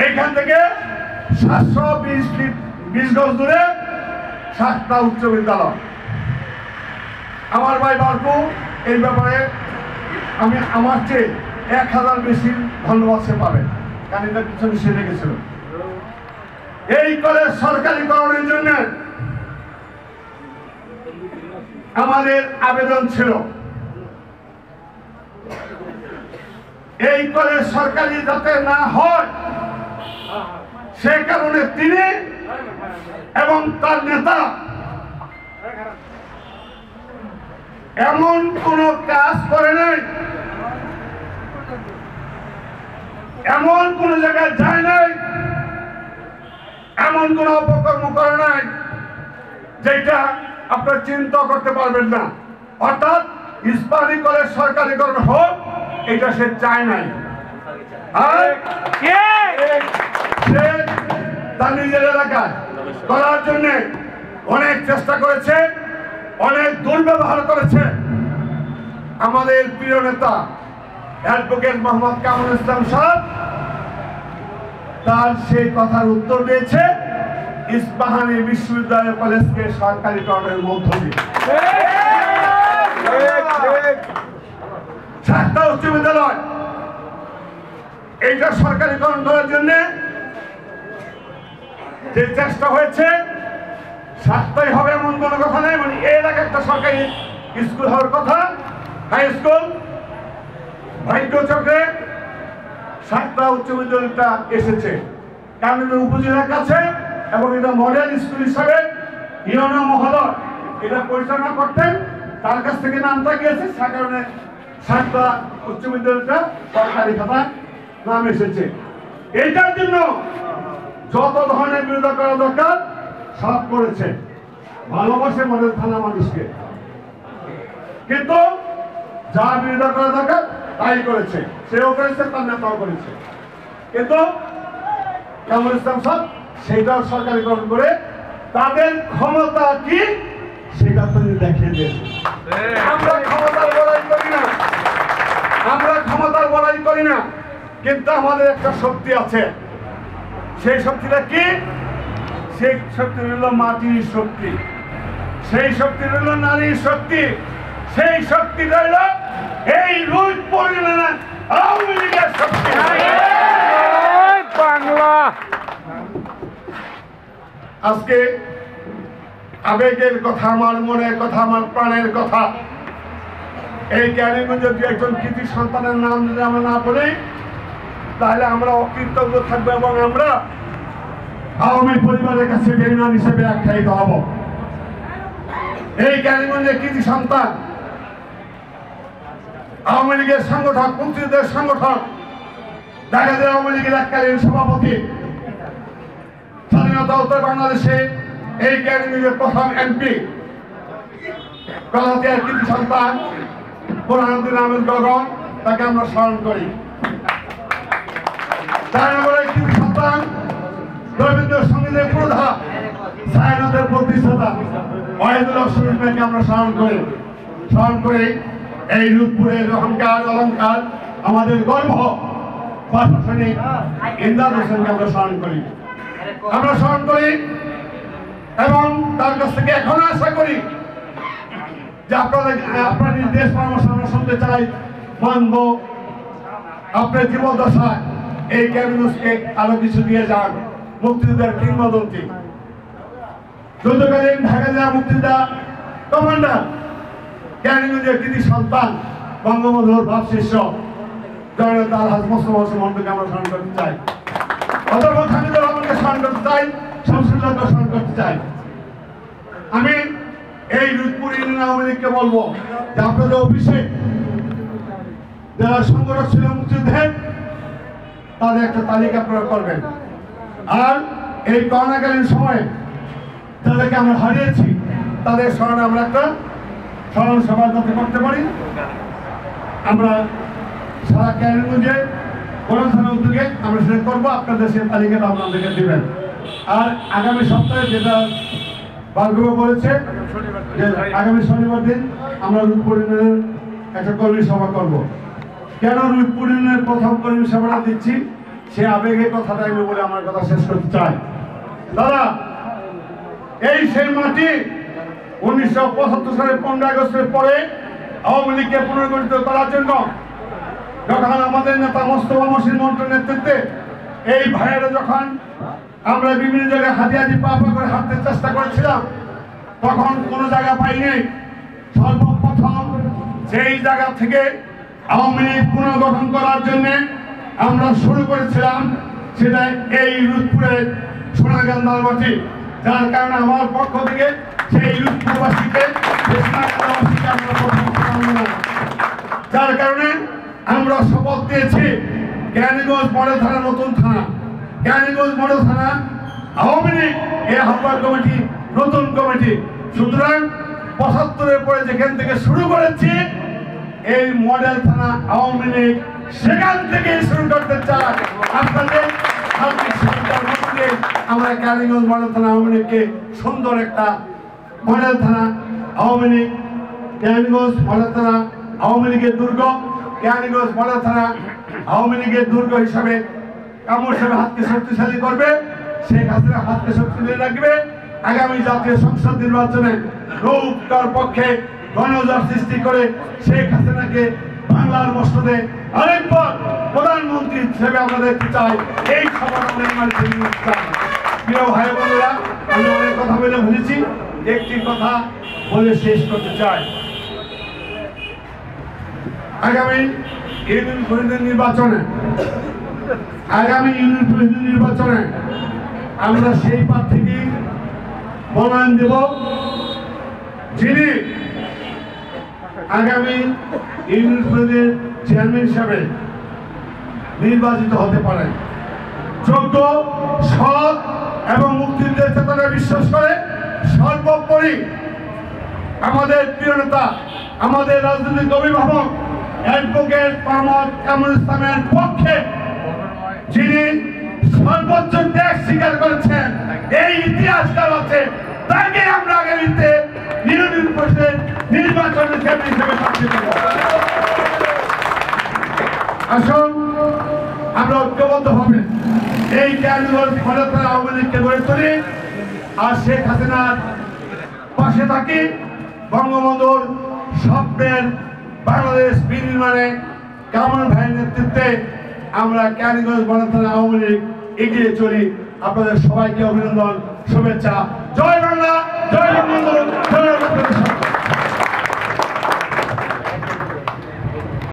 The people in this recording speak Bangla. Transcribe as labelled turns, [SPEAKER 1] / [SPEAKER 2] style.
[SPEAKER 1] এইখান থেকে 720 গজ দূরে 7টা উচ্চ বিদ্যালয়। আমার ভাই বারকু এই ব্যাপারে আমি আমার চেয়ে 1000 বেশি ধন্যবাদ সে পাবে, কারণ এটা পিছনে সে লেগেছিল। এই কলেজ সরকারিকরণের জন্য আমাদের আবেদন ছিল, এই কলেজ সরকারি যাতে না হয় সে কারণে তিনি এবং তার নেতা এমন কোন কাজ করে নাই, এমন কোন জায়গায় যায় নাই, এমন কোন অপকর্ম করে নাই যেটা আপনারা চিন্তা করতে পারবেন না। অর্থাৎ ইস্পাহানি কলেজ সরকারিকরণ হোক এটা সে চায় নাই। আর সে তার নিজের এলাকায় করার জন্য অনেক চেষ্টা করেছে, অনেক দুর্ব্যবহার করেছে। আমাদের প্রিয় নেতা অ্যাডভোকেট মোহাম্মদ কামরুল ইসলাম সাহেব তার সেই কথার উত্তর দিয়েছে ইস্পাহানি বিশ্ববিদ্যালয় কলেজকে সরকারিকরণের মধ্য দিয়ে। 7টা উচ্চ বিদ্যালয় এইটা সরকারিকরণ করার জন্য যে চেষ্টা হয়েছে 7টাই হবে এমন কোনো কথা নেই। মানে এর আগে একটা সরকারি স্কুল হওয়ার কথা, হাই স্কুল ভাগ্যচক্রে 7টা উচ্চ বিদ্যালয়টা এসেছে কারণ উপজেলার কাছে, এবং এটা মডেল স্কুল হিসাবে ইউনো মহোদয় এটা পরিচালনা করতেন, তার কাছ থেকে নামটা গিয়েছে, সে কারণে 7টা উচ্চ বিদ্যালয়টা সরকারি খাতায় নাম এসেছে। এইটার জন্য যত ধরনের বিরোধিতা করা দরকার সব করেছে, ভালোবাসে মডেল থানা মানুষকে, কিন্তু যা বিরোধিতা করা দরকার তাই করেছে, সেও করেছে, তার নেতাও করেছে। কিন্তু কামরুল ইসলাম সাহেব সেটাও সরকারিকরণ করে তাদের ক্ষমতা কি সেটা তিনি দেখিয়ে দিয়েছে। আমরা ক্ষমতার বড়াই করি না, আমরা ক্ষমতার বড়াই করি না, কিন্তু আমাদের একটা শক্তি আছে। সেই শক্তিটা কি? সেই শক্তি হল মাটির শক্তি, সেই শক্তি হল নারীর শক্তি, সেই শক্তিটা হল এই রুট পরিমাণ আওয়ামী লীগের শক্তি। বাংলা আজকে আবেগের কথা, আমার মনের কথা, আমার প্রাণের কথা, এই ক্যারিগঞ্জের দু একজন কৃতি সন্তানের নাম যদি আমরা না বলি তাহলে আমরা অকৃতজ্ঞ থাকবো এবং আমরা আওয়ামী পরিবারের কাছে বেঈমান হিসেবে আখ্যায়িত হব। এই ক্যারিগঞ্জের কৃতি সন্তান, আওয়ামী লীগের সংগঠক, মুক্তিযুদ্ধের সংগঠক, ঢাকা জেলা আওয়ামী লীগের এককালীন সভাপতি, স্বাধীনতা উত্তর বাংলাদেশে এই ক্যারিগঞ্জের প্রথম এমপি, কলাতিয়ার কৃতি সন্তান বোরহানুদ্দিন আহমেদ গগন, তাকে আমরা স্মরণ করি। জয়নগরের কৃতি সন্তান রবীন্দ্র সঙ্গীতের প্রধা, ছায়ানটের প্রতিষ্ঠাতা ওয়াহিদুল হক শরীফকে আমরা স্মরণ করি। এই রূপপুরের অহংকার অলংকার, আমাদের গর্ব প্রশাসনিক ইমদাদ হোসেনকে আমরা স্মরণ করি এবং তার কাছ থেকে এখনো আশা করি যে আপনার নির্দেশ পরামর্শ আমরা শুনতে চাই, মানব। আপনার জীবদ্দশায় এই ক্যাবিনেটকে আরো কিছু দিয়ে যান। মুক্তিযুদ্ধের কিংবদন্তি, যুদ্ধকালীন ঢাকা জেলা মুক্তিযোদ্ধা কমান্ডার, ক্যাবিনেটের কৃতি সন্তান, বঙ্গবন্ধুর ভাবশিষ্য জননেতা আলহাজ মোস্তফা হোসেন মন্ডলকে আমরা স্মরণ করতে চাই, অধ্যাপক হামিদুর রহমানকে স্মরণ করতে চাই, শামসুল্লাহকে স্মরণ করতে চাই। আমি এই রুদপুর ইউনিয়ন আওয়ামী লীগকে বলবো যে আপনাদের অফিসে যারা সংগঠক ছিল মুক্তিযুদ্ধের তাদের একটা তালিকা আপনারা করবেন, আর এই করোনাকালীন সময়ে যাদেরকে আমরা হারিয়েছি তাদের স্মরণে আমরা একটা স্মরণ সভা যাতে করতে পারি। আমরা সারা ক্যারিগঞ্জে গণথানা উদ্যোগে আমরা সেটা করবো, আপনাদের সেই তালিকাটা আপনাদেরকে দেবেন। আর আগামী সপ্তাহে যেটা বালগোপা বলেছে যে আগামী শনিবার দিন আমরা রূপপুর ইউনিয়নের একটা কর্মী সভা করবো। কেন রূপপুর ইউনিয়নের প্রথম কর্মী সভাটা দিচ্ছি, সে আবেগের কথাটা আমি বলে আমার কথা শেষ করতে চাই। দাদা, এই সেই মাটি 1975 সালের 15 আগস্টের পরে আওয়ামী লীগকে পুনর্গঠিত করার জন্য যখন আমাদের নেতা মোস্তফা মহসিন মন্টুর নেতৃত্বে এই ভাইয়েরা যখন আমরা বিভিন্ন জায়গায় হাঁটি হাঁটি পা পা করে হাঁটতে চেষ্টা করেছিলাম, তখন কোনো জায়গা পাইনি। সর্বপ্রথম সেই জায়গা থেকে আওয়ামী লীগ পুনর্গঠন করার জন্য আমরা শুরু করেছিলাম, সেটা এই রূপপুরের সোনাগান্ধার মাটি। যার কারণে আমার পক্ষ থেকে সেই রূপপুরবাসীকে যার কারণে আমরা শপথ দিয়েছি কেরানীগঞ্জ মডেল থানা নতুন থানা, কেরানীগঞ্জ মডেল থানা আওয়ামী লীগ এই আহ্বায়ক কমিটি নতুন কমিটি। সুতরাং 75-এর পরে যেখান থেকে শুরু করেছি এই মডেল থানা আওয়ামী লীগ সেখান থেকে শুরু করতে চাই। আপনাদের আমরা কেরানীগঞ্জ মডেল থানা আওয়ামী লীগকে সুন্দর একটা মডেল থানা আওয়ামী লীগ, কেরানীগঞ্জ মডেল থানা আওয়ামী লীগের দুর্গ, কেরানীগঞ্জ মডেল থানা আওয়ামী লীগের দুর্গ হিসাবে কামড় হিসাবে হাতকে শক্তিশালী করবে, শেখ হাসিনা হাতকে শক্তিশালী রাখবে। আগামী জাতীয় সংসদ নির্বাচনে রূপকার পক্ষে গণজোয়ার সৃষ্টি করে শেখ হাসিনাকে বাংলার মসনদে আরেকবার প্রধানমন্ত্রী হিসেবে আমরা দেখতে চাই। এই খবর প্রিয় ভাই বোনেরা, আমি অনেক কথা বলে ভুলেছি, একটি কথা বলে শেষ করতে চাই। আগামী ইউনিয়ন পরিষদের নির্বাচনে আমরা সেই প্রার্থীকে মনোনয়ন দেব যিনি আগামী ইউনিয়ন পরিষদের চেয়ারম্যান হিসাবে নির্বাচিত হতে পারেন। যোগ্য, সৎ এবং মুক্তিযুদ্ধের চেতনা বিশ্বাস করে সর্বোপরি আমাদের প্রিয় নেতা, আমাদের রাজনৈতিক অভিভাবক অ্যাডভোকেট মোহাম্মদ কামরুল ইসলামের পক্ষে যিনি সর্বোচ্চ ত্যাগ স্বীকার করেছেন, এই ইতিহাসকার আছে, তাকে আমরা আগামীতে ইউনিয়ন পরিষদের নির্বাচনের চেয়ারম্যান হিসেবে প্রার্থী করব। আসুন আমরা ঐক্যবদ্ধ হবে এই কেরানীগঞ্জ মডেল থানা আওয়ামী লীগকে গড়ে তুলি, আর শেখ হাসিনার পাশে থাকি। বঙ্গবন্ধুর স্বপ্নের বাংলাদেশ বিনির্মাণে কামাল ভাইয়ের নেতৃত্বে আমরা কেরানীগঞ্জ মডেল থানা আওয়ামী লীগ এগিয়ে চলি। আপনাদের সবাইকে অভিনন্দন, শুভেচ্ছা। জয় বাংলা, জয় বঙ্গবন্ধু, জয় বাংলাদেশ।